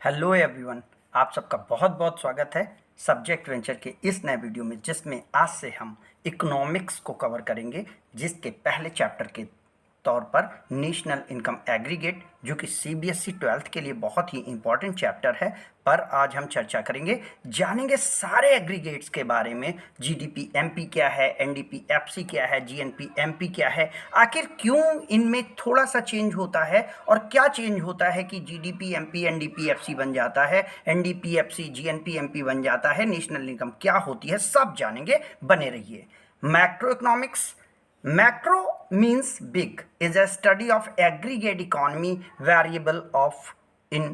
Hello everyone, आप सबका बहुत बहुत स्वागत है सब्जेक्ट वेंचर के इस नए वीडियो में, जिसमें आज से हम इकोनॉमिक्स को कवर करेंगे, जिसके पहले चैप्टर के तौर पर नेशनल इनकम एग्रीगेट, जो कि सीबीएसई 12th के लिए बहुत ही इम्पॉर्टेंट चैप्टर है, पर आज हम चर्चा करेंगे, जानेंगे सारे एग्रीगेट्स के बारे में। जीडीपी एमपी क्या है, एनडीपी एफसी क्या है, जीएनपी एमपी क्या है, आखिर क्यों इनमें थोड़ा सा चेंज होता है और क्या चेंज होता है कि जीडीपी एमपी एनडीपी एफसी बन जाता है, एनडीपी एफसी जीएनपी एमपी बन जाता है, नेशनल इनकम क्या होती है, सब जानेंगे। बने रहिए। Macro economics. Macro means big, is a study of aggregate economy variable of in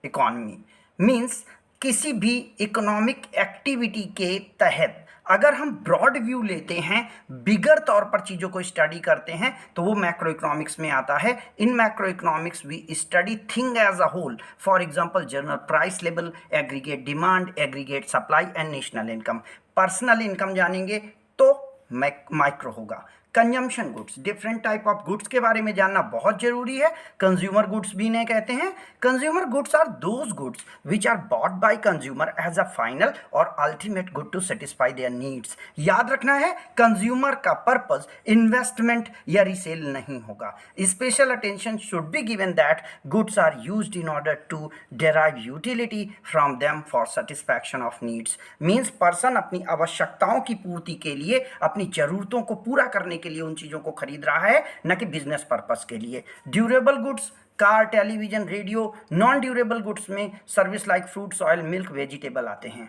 economy. Means किसी भी इकोनॉमिक एक्टिविटी के तहत अगर हम ब्रॉड व्यू लेते हैं, बिगर तौर पर चीज़ों को स्टडी करते हैं, तो वो मैक्रो इकोनॉमिक्स में आता है। In macroeconomics we study thing as a whole. For example general price level, aggregate demand, aggregate supply and national income. Personal income जानेंगे तो माइक्रो होगा। Consumption goods, different type of goods के बारे में जानना बहुत जरूरी है। कंज्यूमर गुड्स भी इन्हें कहते हैं। Consumer goods are those goods which are bought by consumer as a final or ultimate good to satisfy their needs. याद रखना है, कंज्यूमर का पर्पस इन्वेस्टमेंट या रीसेल नहीं होगा। Special attention should be given that goods are used in order to derive utility from them for satisfaction of needs. Means person अपनी आवश्यकताओं की पूर्ति के लिए, अपनी जरूरतों को पूरा करने के लिए उन चीजों को खरीद रहा है, न कि बिजनेस पर्पस के लिए। Durable goods, car, television, radio. Non durable goods में service like fruits, oil, milk, vegetable आते हैं।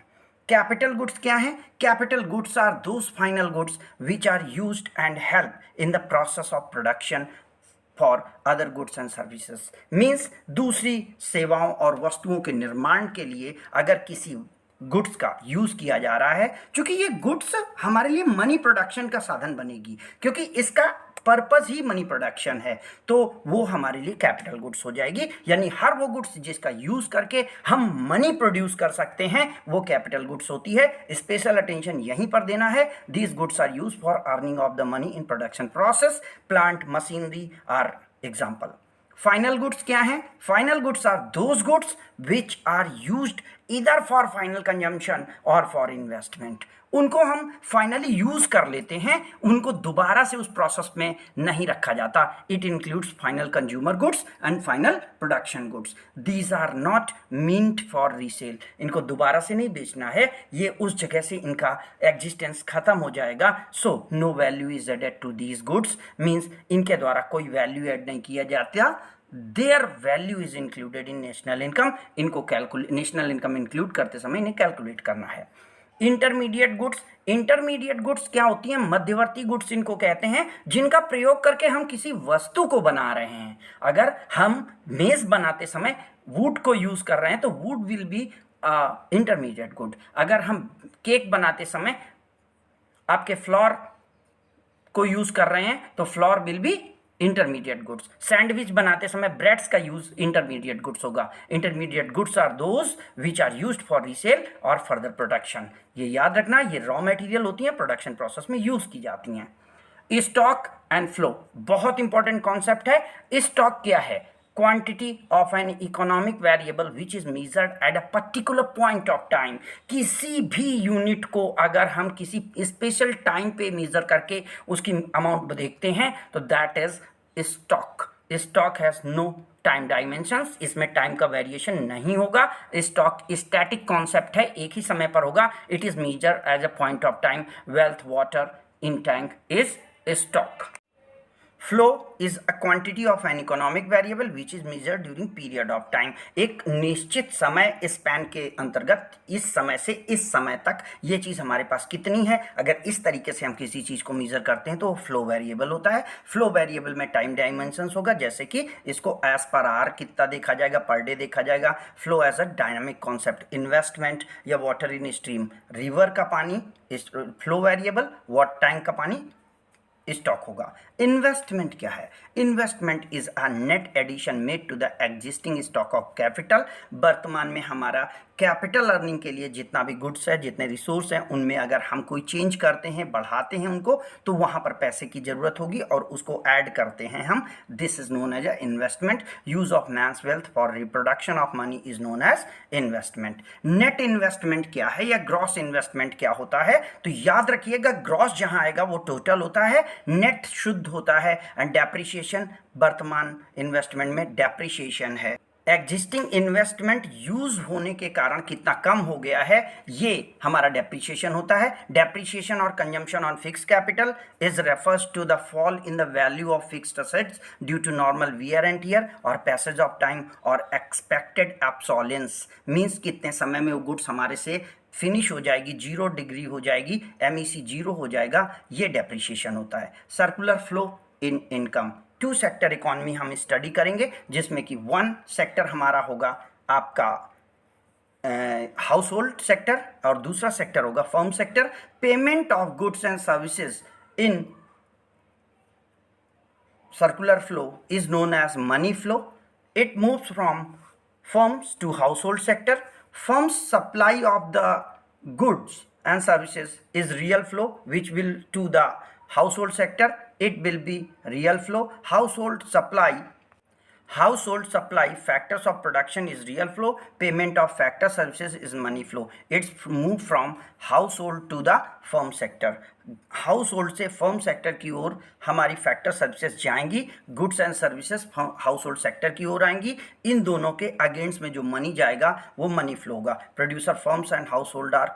कैपिटल गुड्स क्या है? Capital goods are those final goods which are used and help in the process of production for other goods and services. Means दूसरी सेवाओं और वस्तुओं के निर्माण के लिए अगर किसी गुड्स का यूज किया जा रहा है, क्योंकि ये गुड्स हमारे लिए मनी प्रोडक्शन का साधन बनेगी, क्योंकि इसका पर्पस ही मनी प्रोडक्शन है, तो वो हमारे लिए कैपिटल गुड्स हो जाएगी। यानी हर वो गुड्स जिसका यूज करके हम मनी प्रोड्यूस कर सकते हैं, वो कैपिटल गुड्स होती है। स्पेशल अटेंशन यहीं पर देना है। These goods are use for earning of the money in production process. Plant, machinery are example. Final goods क्या हैं? Final goods are those goods which are used either for final consumption और for investment. उनको हम finally use कर लेते हैं, उनको दोबारा से उस प्रोसेस में नहीं रखा जाता। It includes final consumer goods and final production goods. These are not meant for resale. इनको दोबारा से नहीं बेचना है, ये उस जगह से इनका एग्जिस्टेंस खत्म हो जाएगा। So no value is added to these goods. Means इनके द्वारा कोई वैल्यू एड नहीं किया जाता। There value is included in national income. इनको नेशनल इनकम इंक्लूड करते समय इन्हें कैलकुलेट करना है। Intermediate goods. इंटरमीडिएट गुड्स क्या होती हैं? मध्यवर्ती गुड्स इनको कहते हैं, जिनका प्रयोग करके हम किसी वस्तु को बना रहे हैं। अगर हम मेज बनाते समय वुड को यूज कर रहे हैं तो would will be intermediate good. अगर हम केक बनाते समय आपके फ्लोर को यूज कर रहे हैं तो flour will be intermediate goods. Sandwich बनाते समय ब्रेड्स का यूज इंटरमीडिएट गुड्स होगा। Intermediate goods are those which are used for resale और फर्दर प्रोडक्शन। ये याद रखना, ये रॉ मटेरियल होती हैं, प्रोडक्शन प्रोसेस में यूज की जाती हैं। स्टॉक एंड फ्लो बहुत इंपॉर्टेंट कॉन्सेप्ट है। स्टॉक क्या है? Quantity of an economic variable which is measured at a particular point of time. किसी भी यूनिट को अगर हम किसी स्पेशल टाइम पे मेजर करके उसकी अमाउंट देखते हैं तो that is stock. Stock has no time dimensions. इसमें टाइम का वेरिएशन नहीं होगा। स्टॉक स्टैटिक कॉन्सेप्ट है, एक ही समय पर होगा। It is measure as a point of time. Wealth, water in tank is stock. Flow is a quantity of an economic variable which is measured during period of time. एक निश्चित समय span के अंतर्गत, इस समय से इस समय तक ये चीज़ हमारे पास कितनी है, अगर इस तरीके से हम किसी चीज़ को मेजर करते हैं तो फ्लो वेरिएबल होता है। फ्लो वेरिएबल में टाइम डायमेंशंस होगा, जैसे कि इसको एज पर आर कितना देखा जाएगा, पर डे देखा जाएगा। Flow as a dynamic concept. Investment या वाटर इन स्ट्रीम, रिवर का पानी फ्लो वेरिएबल, वाटर टैंक का पानी स्टॉक होगा। इन्वेस्टमेंट क्या है? Investment is a net addition made to the existing stock of capital. वर्तमान में हमारा कैपिटल अर्निंग के लिए जितना भी गुड्स है, जितने रिसोर्स हैं, उनमें अगर हम कोई चेंज करते हैं, बढ़ाते हैं उनको, तो वहाँ पर पैसे की ज़रूरत होगी और उसको ऐड करते हैं हम। This is known as a investment. Use of man's wealth for reproduction of money is known as investment. Net investment क्या है या ग्रॉस इन्वेस्टमेंट क्या होता है? तो याद रखिएगा, ग्रॉस जहाँ आएगा वो टोटल होता है, नेट शुद्ध होता है, एंड डेप्रिसिएशन वर्तमान इन्वेस्टमेंट में डेप्रिसिएशन है। एग्जिस्टिंग इन्वेस्टमेंट यूज होने के कारण कितना कम हो गया है, ये हमारा डेप्रिसिएशन होता है। डेप्रिसिएशन और consumption on fix capital is refers to the fall in the value of fixed assets due to normal wear and tear और पैसेज ऑफ टाइम और एक्सपेक्टेड एब्सोलेंस। मीन्स कितने समय में वो गुड्स हमारे से फिनिश हो जाएगी, 0 डिग्री हो जाएगी, MEC 0 हो जाएगा, ये डेप्रिसिएशन होता है। Circular flow in income. 2 sector economy हम स्टडी करेंगे, जिसमें कि 1 सेक्टर हमारा होगा आपका हाउस होल्ड सेक्टर और दूसरा सेक्टर होगा firm sector. Payment of goods and services in circular flow is known as money flow. It moves from firms to household sector. Firms supply of the goods and services is real flow, which will to the household sector. It will be real flow. Household supply factors of production is real flow. Payment of factor services is money flow. It's moved from household to the firm sector. Household से firm sector की ओर हमारी factor services जाएंगी, goods and services household sector की ओर आएंगी। इन दोनों के against में जो मनी जाएगा वो मनी फ्लो होगा। Producer firms and household are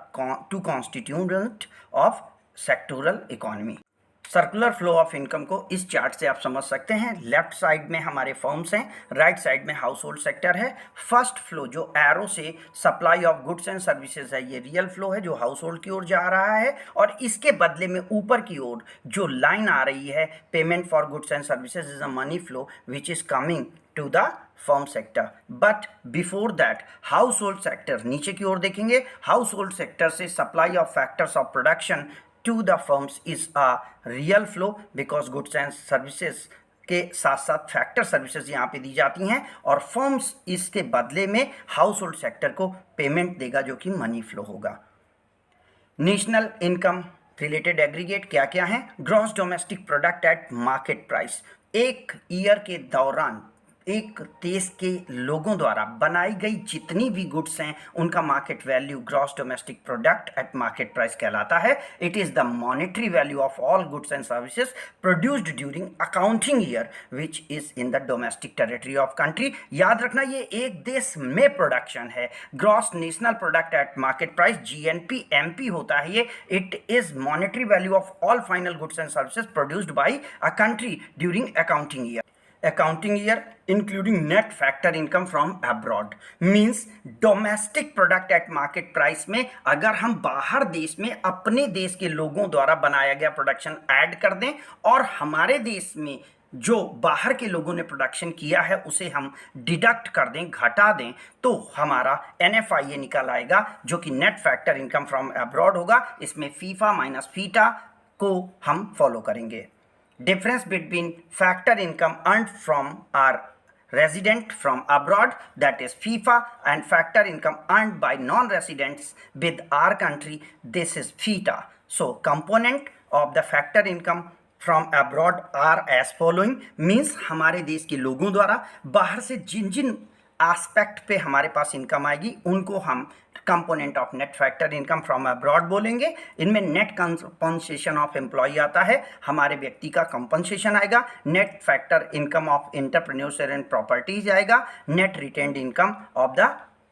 2 constituent of sectoral economy. Circular flow of income को इस चार्ट से आप समझ सकते हैं। लेफ्ट साइड में हमारे फर्म्स हैं, राइट साइड में हाउस होल्ड सेक्टर है। फर्स्ट फ्लो जो एरो से supply of goods and services है, ये रियल फ्लो है जो हाउस होल्ड की ओर जा रहा है, और इसके बदले में ऊपर की ओर जो लाइन आ रही है payment for goods and services is a money flow which is coming to the firm sector. But before that household sector नीचे की ओर देखेंगे, हाउस होल्ड सेक्टर से supply of factors of production to the firms is a real flow because goods and services के साथ साथ factor services यहाँ पे दी जाती हैं, और फर्म्स इसके बदले में हाउस होल्ड सेक्टर को पेमेंट देगा जो कि मनी फ्लो होगा। नेशनल इनकम रिलेटेड एग्रीगेट क्या क्या है? Gross domestic product at market price. एक ईयर के दौरान एक देश के लोगों द्वारा बनाई गई जितनी भी गुड्स हैं उनका market value gross domestic product at market price कहलाता है। It is the monetary value of all goods and services produced during accounting year which is in the domestic territory of country. याद रखना ये एक देश में प्रोडक्शन है। Gross national product at market price GNP MP होता है ये। It is monetary value of all final goods and services produced by a country during accounting year. Accounting year including net factor income from abroad means domestic product at market price में अगर हम बाहर देश में अपने देश के लोगों द्वारा बनाया गया प्रोडक्शन ऐड कर दें और हमारे देश में जो बाहर के लोगों ने प्रोडक्शन किया है उसे हम डिडक्ट कर दें, घटा दें, तो हमारा NFIA निकल आएगा जो कि net factor income from abroad होगा। इसमें फीफा माइनस फीटा को हम फॉलो करेंगे। Difference between factor income earned from our resident from abroad, that is FIFA, and factor income earned by non-residents with our country, this is FITA. So component of the factor income from abroad are as following, means हमारे देश के लोगों द्वारा बाहर से जिन जिन aspect पे हमारे पास income आएगी उनको हम component of net factor income from abroad बोलेंगे। इनमें नेट कंपनसेशन ऑफ एम्प्लॉय आता है, हमारे व्यक्ति का कंपनसेशन आएगा। Net factor income of entrepreneurs and properties आएगा। Net retained income of the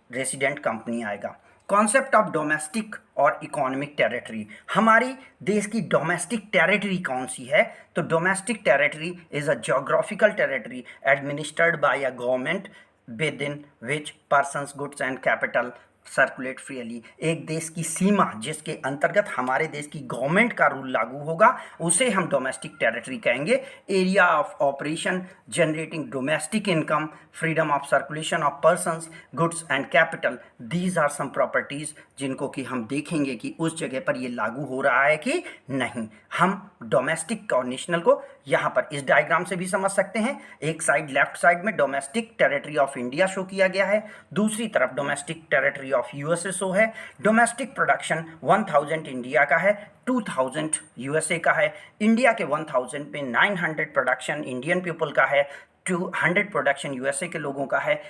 resident company आएगा। Concept of domestic or economic territory. हमारी देश की डोमेस्टिक टेरिटरी कौन सी है? तो domestic territory is a geographical territory administered by a government within which persons, goods and capital circulate freely. एक देश की सीमा जिसके अंतर्गत हमारे देश की गवर्नमेंट का रूल लागू होगा उसे हम डोमेस्टिक टेरिटरी कहेंगे। Area of operation generating domestic income, freedom of circulation of persons, goods and capital, these are some properties जिनको कि हम देखेंगे कि उस जगह पर ये लागू हो रहा है कि नहीं। हम डोमेस्टिक और नेशनल को यहाँ पर इस डायग्राम से भी समझ सकते हैं। एक साइड लेफ्ट साइड में domestic territory of India show किया गया है, दूसरी तरफ domestic territory of USA show है। डोमेस्टिक प्रोडक्शन 1000 इंडिया का है, 2000 यूएसए का है। इंडिया के 1000 में 900 प्रोडक्शन इंडियन पीपल का है, 200 प्रोडक्शन यूएसए के लोगों का है,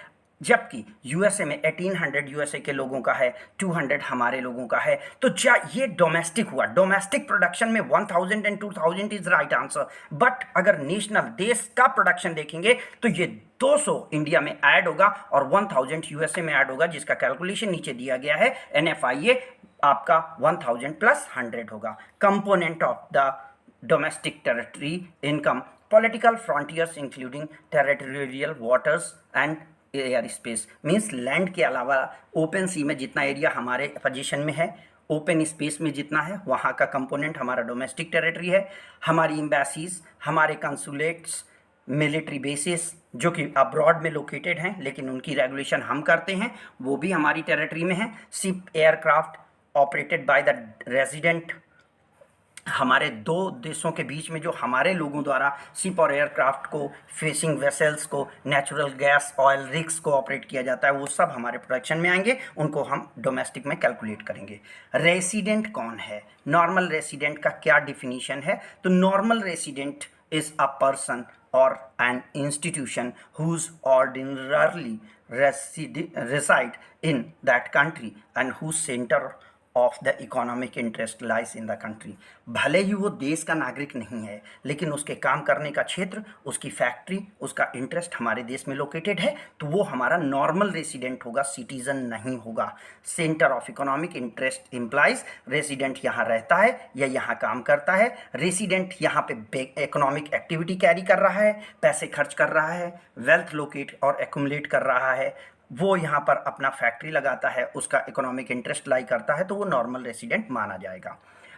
जबकि यूएसए में 1800 यूएसए के लोगों का है, 200 हमारे लोगों का है। तो ये डोमेस्टिक हुआ। डोमेस्टिक प्रोडक्शन में 1000 and 2000 is right answer. But अगर नेशनल देश का प्रोडक्शन देखेंगे तो ये 200 इंडिया में ऐड होगा और 1000 यूएसए में ऐड होगा, जिसका कैलकुलेशन नीचे दिया गया है। NFIA आपका 1000 प्लस 100 होगा। Component of the domestic territory income, political frontiers including territorial waters and air space, means land के अलावा ओपन सी में जितना एरिया हमारे पोजीशन में है, ओपन स्पेस में जितना है, वहाँ का कंपोनेंट हमारा डोमेस्टिक टेरिटरी है। हमारी एम्बेसीज, हमारे कंसुलेट्स, मिलिट्री बेसिस जो कि अब्रॉड में लोकेटेड हैं लेकिन उनकी रेगुलेशन हम करते हैं, वो भी हमारी टेरिटरी में है। Ship aircraft operated by the resident, हमारे दो देशों के बीच में जो हमारे लोगों द्वारा शिप और एयरक्राफ्ट को, फिशिंग वेसल्स को, नेचुरल गैस, ऑयल रिग्स को ऑपरेट किया जाता है, वो सब हमारे प्रोडक्शन में आएंगे, उनको हम डोमेस्टिक में कैलकुलेट करेंगे। रेसिडेंट कौन है? नॉर्मल रेसिडेंट का क्या डिफिनीशन है? तो normal resident is a person or an institution whose ordinarily reside in that country and whose center of the economic interest lies in the country. भले ही वो देश का नागरिक नहीं है लेकिन उसके काम करने का क्षेत्र, उसकी फैक्ट्री, उसका इंटरेस्ट हमारे देश में लोकेटेड है, तो वो हमारा नॉर्मल रेसिडेंट होगा, सिटीजन नहीं होगा। Centre of economic interest implies resident यहाँ रहता है या यहाँ काम करता है। रेसिडेंट यहाँ पे इकोनॉमिक एक्टिविटी कैरी कर रहा है, पैसे खर्च कर रहा है, वेल्थ लोकेट और एक्यूमुलेट कर रहा है, वो यहाँ पर अपना फैक्ट्री लगाता है, उसका इकोनॉमिक इंटरेस्ट लाई करता है, तो वो नॉर्मल रेसिडेंट माना जाएगा।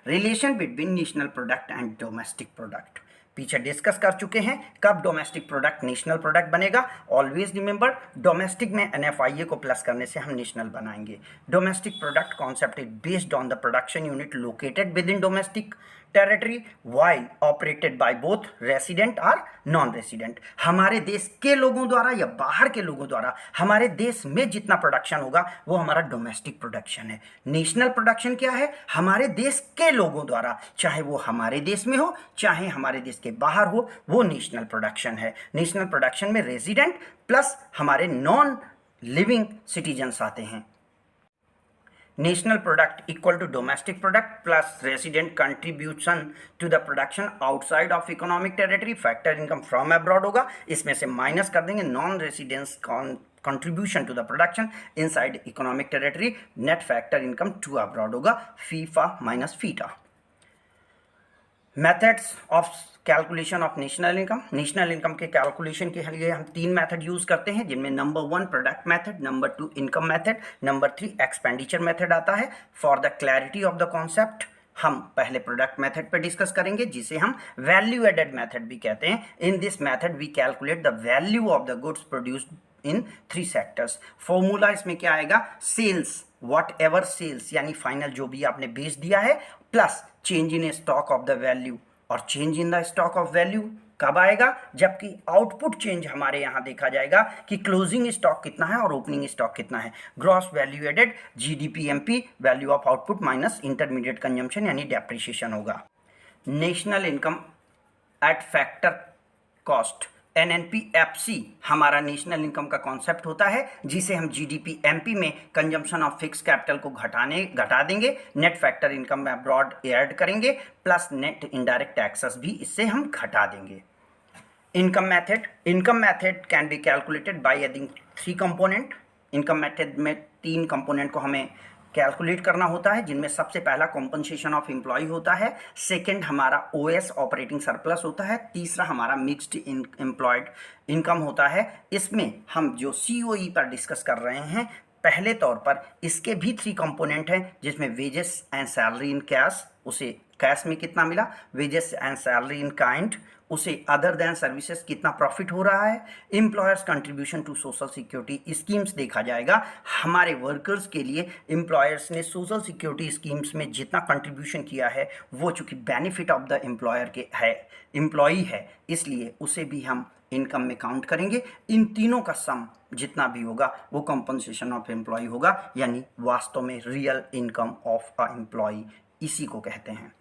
Relation between national product and domestic product पीछे डिस्कस कर चुके हैं। कब डोमेस्टिक प्रोडक्ट नेशनल प्रोडक्ट बनेगा? ऑलवेज रिमेंबर, डोमेस्टिक में NFIA को प्लस करने से हम नेशनल बनाएंगे। Domestic product concept is based on the production unit located with in domestic territory while operated by both resident और नॉन रेसिडेंट। हमारे देश के लोगों द्वारा या बाहर के लोगों द्वारा हमारे देश में जितना प्रोडक्शन होगा वो हमारा डोमेस्टिक प्रोडक्शन है। नेशनल प्रोडक्शन क्या है? हमारे देश के लोगों द्वारा, चाहे वो हमारे देश में हो चाहे हमारे देश के बाहर हो, वो नेशनल प्रोडक्शन है। नेशनल प्रोडक्शन में रेसिडेंट प्लस हमारे नॉन लिविंग सिटीजन्स आते हैं। National product equal to domestic product plus resident contribution to the production outside of economic territory, factor income from abroad होगा, इसमें से माइनस कर देंगे non residence contribution to the production inside economic territory, net factor income to abroad होगा, FIFA minus FITA. Methods of calculation of national income. National income के calculation के लिए हम 3 मेथड यूज़ करते हैं, जिनमें number 1 product method, number 2 income method, number 3 expenditure method आता है। For the clarity of the concept हम पहले प्रोडक्ट मेथड पर डिस्कस करेंगे, जिसे हम वैल्यू एडेड मेथड भी कहते हैं। In this method we calculate the value of the goods produced in 3 sectors. Formula इसमें क्या आएगा? सेल्स, वॉट एवर सेल्स यानी फाइनल जो भी आपने बेच दिया है, plus change in stock of the value. और change in the stock of value कब आएगा? जबकि आउटपुट चेंज हमारे यहाँ देखा जाएगा कि क्लोजिंग स्टॉक कितना है और ओपनिंग स्टॉक कितना है। Gross value added GDP/MP, value of output minus intermediate consumption यानी डेप्रिसिएशन होगा। National income at factor cost NNP/FC हमारा नेशनल इनकम का कॉन्सेप्ट होता है, जिसे हम GDP/MP में कंजम्पशन ऑफ फिक्स कैपिटल को घटा देंगे, नेट फैक्टर इनकम में अब्रॉड ऐड करेंगे, प्लस नेट इनडायरेक्ट टैक्सेस भी इससे हम घटा देंगे। Income method can be calculated by adding 3 component. Income method में 3 कंपोनेंट को हमें कैलकुलेट करना होता है, जिनमें सबसे पहला कॉम्पनसेशन ऑफ एम्प्लॉय होता है, सेकंड हमारा OS ऑपरेटिंग सरप्लस होता है, तीसरा हमारा मिक्स्ड एम्प्लॉयड इनकम होता है। इसमें हम जो COE पर डिस्कस कर रहे हैं, पहले तौर पर इसके भी 3 कंपोनेंट हैं, जिसमें wages and salary in cash, उसे कैश में कितना मिला, wages and salary in kind, उसे अदर देन सर्विसेज कितना प्रॉफिट हो रहा है, employers contribution to social security schemes देखा जाएगा, हमारे वर्कर्स के लिए एम्प्लॉयर्स ने सोशल सिक्योरिटी स्कीम्स में जितना कंट्रीब्यूशन किया है वो चूंकि बेनिफिट ऑफ द एम्प्लॉयर के है, एम्प्लॉई है, इसलिए उसे भी हम इनकम में काउंट करेंगे। इन तीनों का सम जितना भी होगा वो कंपनसेशन ऑफ एम्प्लॉय होगा, यानी वास्तव में real income of a employee, इसी को कहते हैं।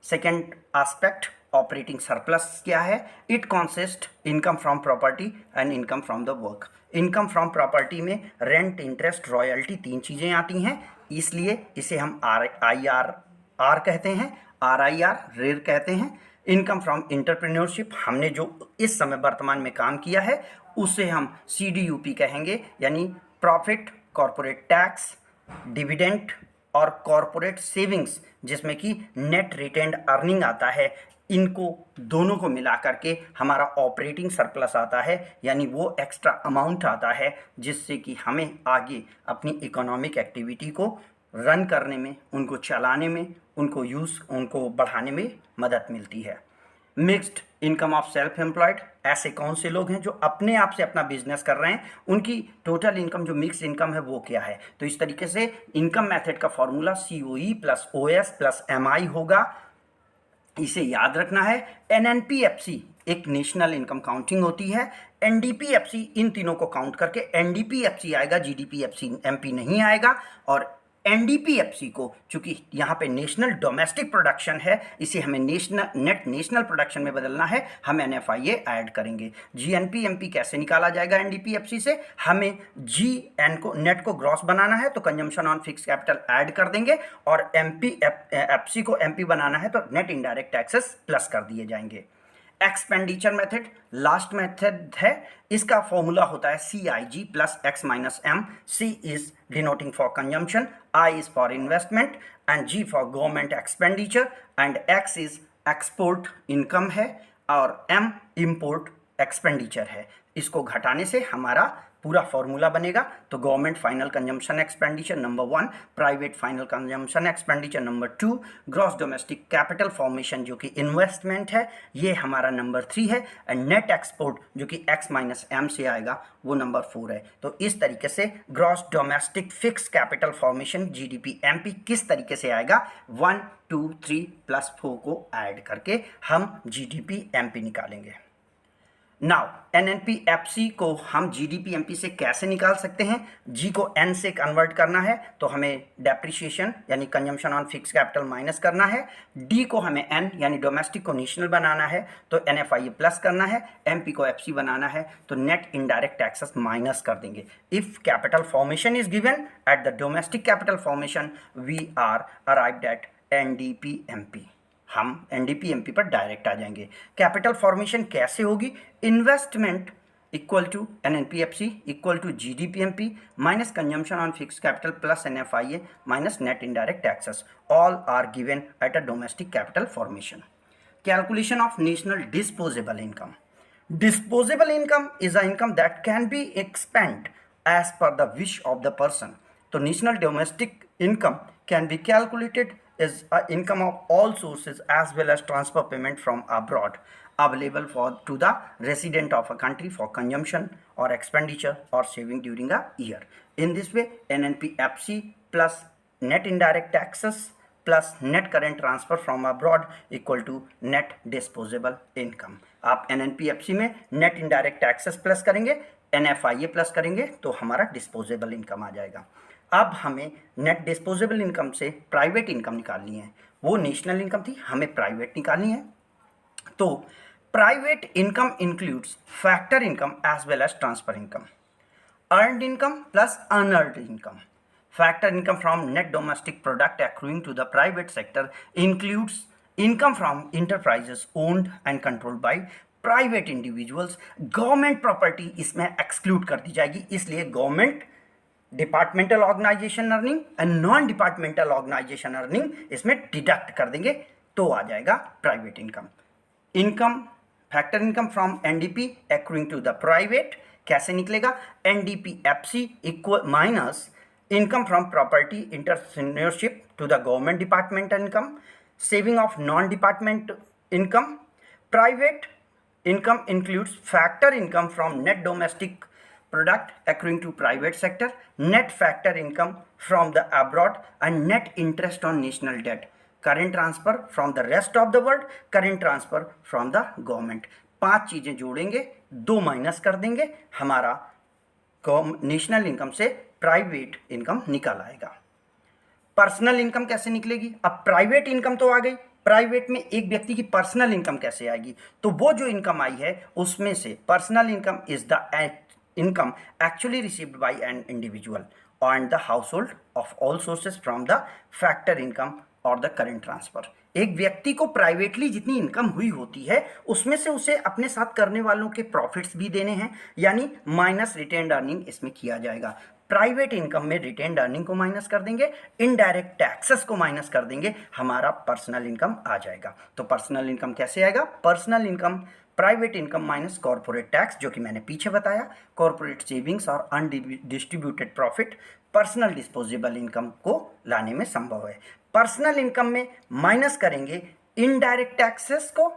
सेकेंड एस्पेक्ट ऑपरेटिंग सरप्लस क्या है, it consist income from property and income from the work. Income from property में रेंट, इंटरेस्ट, रॉयल्टी, तीन चीज़ें आती हैं, इसलिए इसे हम आर कहते हैं, RIR रेर कहते हैं। इनकम फ्रॉम इंटरप्रेन्योरशिप, हमने जो इस समय वर्तमान में काम किया है उसे हम CDUP कहेंगे, यानी प्रॉफिट, कॉरपोरेट टैक्स, डिविडेंड और कॉरपोरेट सेविंग्स, जिसमें कि नेट रिटेन्ड अर्निंग आता है, इनको दोनों को मिला करके हमारा ऑपरेटिंग सरप्लस आता है, यानी वो एक्स्ट्रा अमाउंट आता है जिससे कि हमें आगे अपनी इकोनॉमिक एक्टिविटी को रन करने में, उनको चलाने में, उनको बढ़ाने में मदद मिलती है। Mixed income of self employed, ऐसे कौन से लोग हैं जो अपने आप से अपना बिजनेस कर रहे हैं, उनकी टोटल इनकम जो मिक्स इनकम है वो क्या है। तो इस तरीके से इनकम मेथड का formula COE plus OS plus MI होगा, इसे याद रखना है। NNPFC एक नेशनल इनकम काउंटिंग होती है, NDPFC इन तीनों को काउंट करके NDPFC आएगा, GDPFC MP नहीं आएगा। और NDPFC को चूंकि यहाँ पे नेशनल डोमेस्टिक प्रोडक्शन है, इसे हमें नेशनल प्रोडक्शन में बदलना है, हम NFIA ऐड करेंगे। GNP कैसे निकाला जाएगा NDPFC से, हमें GN को नेट को ग्रॉस बनाना है तो consumption on fix capital add कर देंगे, और FC को MP बनाना है तो नेट इनडायरेक्ट टैक्सेस प्लस कर दिए जाएंगे। एक्सपेंडिचर मेथड लास्ट मेथड है, इसका फॉर्मूला होता है CIG plus X minus M। C is denoting for consumption, I is for investment and G for government expenditure and X is export income है और M import expenditure है। इसको घटाने से हमारा पूरा फॉर्मूला बनेगा। तो government final consumption expenditure number 1, private final consumption expenditure number 2, gross domestic capital formation जो कि इन्वेस्टमेंट है ये हमारा नंबर 3 है, एंड नेट एक्सपोर्ट जो कि X माइनस M से आएगा वो नंबर 4 है। तो इस तरीके से gross domestic fix capital formation GDP MP किस तरीके से आएगा, 1 2 3 प्लस 4 को ऐड करके हम GDP MP निकालेंगे। नाउ NNPFC को हम GDP MP से कैसे निकाल सकते हैं, G को N से कन्वर्ट करना है तो हमें डेप्रिसिएशन यानी consumption on fix capital minus करना है, D को हमें N यानी डोमेस्टिक को नेशनल बनाना है तो NFIA प्लस करना है, MP को FC बनाना है तो नेट इनडायरेक्ट टैक्सेस माइनस कर देंगे। If capital formation is given at the domestic capital formation we are arrived at NDP-MP, हम NDP-MP पर डायरेक्ट आ जाएंगे। कैपिटल फॉर्मेशन कैसे होगी, investment equal to NNPFC equal to GDP-MP minus consumption on fix capital plus NFIA minus net indirect taxes, all are given at a domestic capital formation. Calculation of national disposable income. Disposable income is an income that can be expended as per the wish of the person. तो national domestic income can be calculated as income of all sources as well as transfer payment from abroad available to the resident of a country for consumption or expenditure or saving during a year. In this way, NNPFC plus net indirect taxes plus net current transfer from abroad equal to net disposable income. आप NNPFC में net indirect taxes plus करेंगे, NFIA plus करेंगे तो हमारा disposable income आ जाएगा। अब हमें नेट डिस्पोजेबल इनकम से प्राइवेट इनकम निकालनी है, वो नेशनल इनकम थी, हमें प्राइवेट निकालनी है। तो private income includes factor income as well as transfer income, earned income plus unearned income. Factor income from net domestic product accruing to the private sector includes income from enterprises owned and controlled by private individuals. Government property इसमें exclude कर दी जाएगी, इसलिए government departmental organisation earning and non departmental organisation earning इसमें deduct कर देंगे तो आ जाएगा private income. Income factor income from NDP accruing to the private कैसे निकलेगा, NDPFC equal minus income from property entrepreneurship to the government department income, saving of non-department income. Private income includes factor income from net domestic product accruing to private sector, net factor income from the abroad, and net interest on national debt, current transfer from the rest of the world, current transfer from the government. 5 चीजें जोड़ेंगे, 2 minus कर देंगे, हमारा national income से private income निकल आएगा। Personal income कैसे निकलेगी? अब प्राइवेट इनकम तो आ गई, प्राइवेट में एक व्यक्ति की पर्सनल इनकम कैसे आएगी? तो वो जो इनकम आई है उसमें से personal income is the income actually received by an individual and the household of all sources from the factor income और द करंट ट्रांसफर। एक व्यक्ति को प्राइवेटली जितनी इनकम हुई होती है उसमें से उसे अपने साथ करने वालों के प्रॉफिट्स भी देने हैं, यानी माइनस रिटेन्ड अर्निंग इसमें किया जाएगा। प्राइवेट इनकम में रिटेन्ड अर्निंग को माइनस कर देंगे, इनडायरेक्ट टैक्सेस को माइनस कर देंगे, हमारा पर्सनल इनकम आ जाएगा। तो पर्सनल इनकम कैसे आएगा? Personal income private income minus corporate tax, जो कि मैंने पीछे बताया, कॉर्पोरेट सेविंग्स और undistributed profit personal disposable income को लाने में संभव है। पर्सनल इनकम में माइनस करेंगे इनडायरेक्ट टैक्सेस को,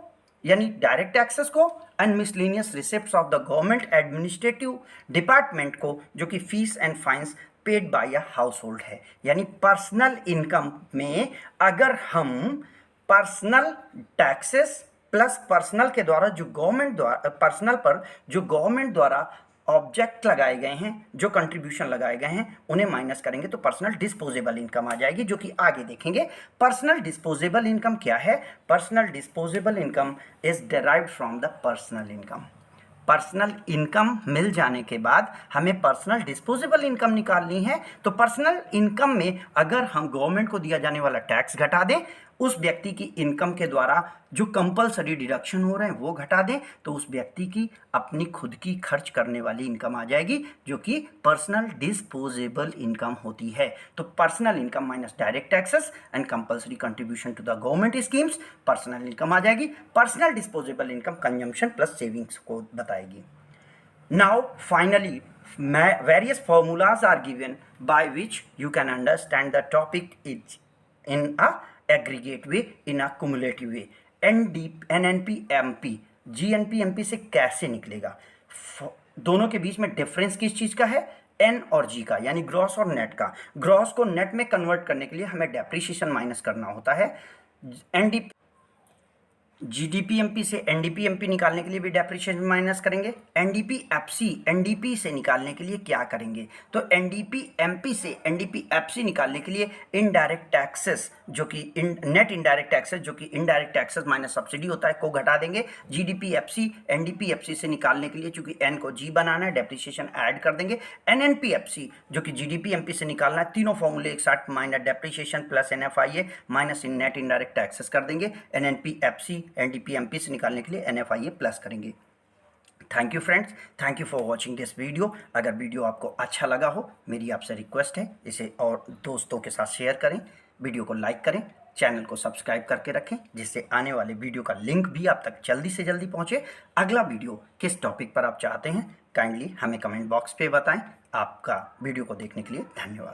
यानी डायरेक्ट टैक्सेस को, and miscellaneous receipts of the government administrative department को, जो कि fees and fines paid by a household है। यानी पर्सनल इनकम में अगर हम पर्सनल टैक्सेस प्लस पर्सनल के द्वारा जो गवर्नमेंट द्वारा पर्सनल पर जो गवर्नमेंट द्वारा ऑब्जेक्ट लगाए गए हैं, जो कंट्रीब्यूशन लगाए गए हैं, उन्हें माइनस करेंगे तो पर्सनल डिस्पोजेबल इनकम आ जाएगी, जो कि आगे देखेंगे। पर्सनल डिस्पोजेबल इनकम क्या है? Personal disposable income is derived from the personal income. Personal income मिल जाने के बाद हमें पर्सनल डिस्पोजेबल इनकम निकालनी है। तो पर्सनल इनकम में अगर हम गवर्नमेंट को दिया जाने वाला टैक्स घटा दें, उस व्यक्ति की इनकम के द्वारा जो कंपलसरी डिडक्शन हो रहे हैं वो घटा दें, तो उस व्यक्ति की अपनी खुद की खर्च करने वाली इनकम आ जाएगी, जो कि पर्सनल डिस्पोजेबल इनकम होती है। तो personal income minus direct taxes and compulsory contribution to the government schemes, personal income आ जाएगी। Personal disposable income consumption plus savings को बताएगी। Now finally various formulas are given by which you can understand the topic is in a aggregate way, in a cumulative way. NNP MP GNP MP से कैसे निकलेगा? दोनों के बीच में difference किस चीज़ का है? एन और जी का, यानी ग्रॉस और नेट का। ग्रॉस को नेट में कन्वर्ट करने के लिए हमें डेप्रिसिएशन माइनस करना होता है। जीडीपी एमपी से एनडीपी एमपी निकालने के लिए भी डेप्रिसिएशन माइनस करेंगे। एनडीपी एफसी एनडीपी से निकालने के लिए क्या करेंगे? तो एनडीपी एमपी से एनडीपी एफसी निकालने के लिए इनडायरेक्ट टैक्सेस, जो कि नेट इनडायरेक्ट टैक्सेस, जो कि इनडायरेक्ट टैक्सेस माइनस सब्सिडी होता है, को घटा देंगे। जीडीपी एफसी एनडीपी एफसी से निकालने के लिए चूंकि एन को जी बनाना है, डेप्रिसिएशन ऐड कर देंगे। एनएनपी एफसी जो कि जीडीपी एमपी से निकालना है, तीनों फॉर्मूले एक साथ minus depreciation plus NFIA minus इन नेट इनडायरेक्ट टैक्सेस कर देंगे। एनएनपी एफसी एनडीपी एमपी से निकालने के लिए एनएफआईए प्लस करेंगे। Thank you friends, thank you for watching this video. अगर वीडियो आपको अच्छा लगा हो, मेरी आपसे रिक्वेस्ट है इसे और दोस्तों के साथ शेयर करें, वीडियो को लाइक करें, चैनल को सब्सक्राइब करके रखें, जिससे आने वाले वीडियो का लिंक भी आप तक जल्दी से जल्दी पहुंचे। अगला वीडियो किस टॉपिक पर आप चाहते हैं, काइंडली हमें कमेंट बॉक्स पे बताएं। आपका वीडियो को देखने के लिए धन्यवाद।